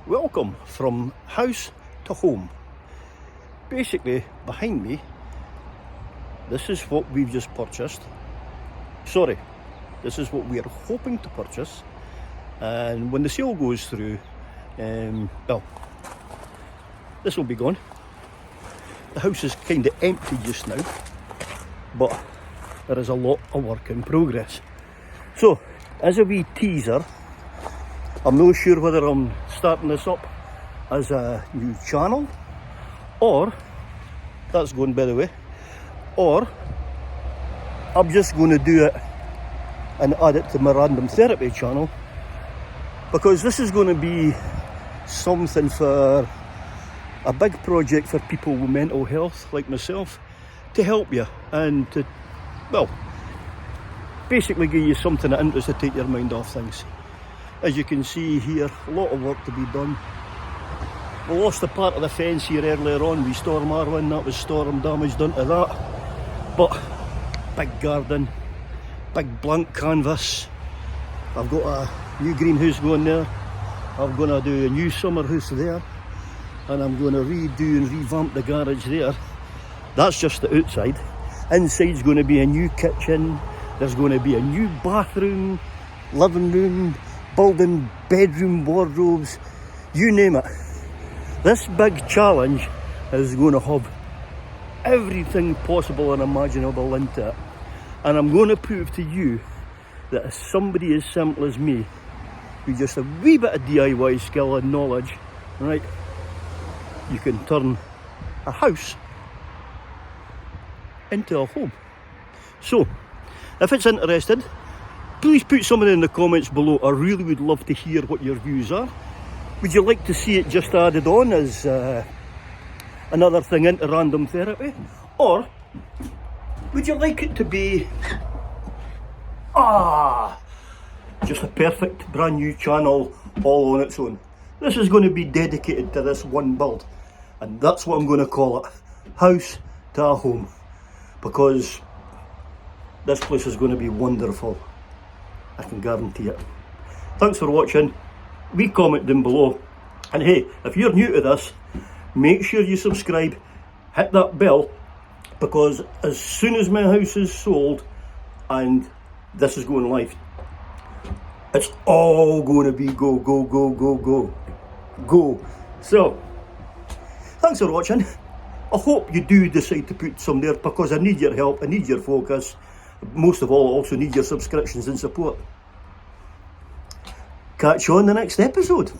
Welcome from house to home. Basically, behind me, this is what we've just purchased. Sorry, this is what we are hoping to purchase. And when the sale goes through, well, this will be gone. The house is kind of empty just now, but there is a lot of work in progress. So, as a wee teaser, I'm not sure whether I'm starting this up as a new channel, or, that's going by the way, or I'm just going to do it and add it to my random therapy channel, because this is going to be something for a big project for people with mental health like myself, to help you and to, well, basically give you something that interests to take your mind off things. As you can see here, a lot of work to be done. We lost a part of the fence here earlier on with Storm Arwen, that was storm damage done to that. But big garden, big blank canvas. I've got a new greenhouse going there. I'm going to do a new summer house there. And I'm going to redo and revamp the garage there. That's just the outside. Inside's going to be a new kitchen. There's going to be a new bathroom, living room, building bedroom wardrobes, you name it. This big challenge is going to have everything possible and imaginable into it. And I'm going to prove to you that if somebody as simple as me, with just a wee bit of DIY skill and knowledge, right, you can turn a house into a home. So, if it's interested, please put something in the comments below. I really would love to hear what your views are. Would you like to see it just added on as another thing into random therapy? Or would you like it to be just a perfect brand new channel all on its own? This is going to be dedicated to this one build, and that's what I'm going to call it, house to a home, because this place is going to be wonderful. I can guarantee it. Thanks for watching. Leave a comment down below. And hey, if you're new to this, make sure you subscribe, hit that bell, because as soon as my house is sold and this is going live, it's all going to be go, go, go, go, go, go. So, thanks for watching. I hope you do decide to put some there, because I need your help, I need your focus. Most of all, I also need your subscriptions and support. Catch you on the next episode.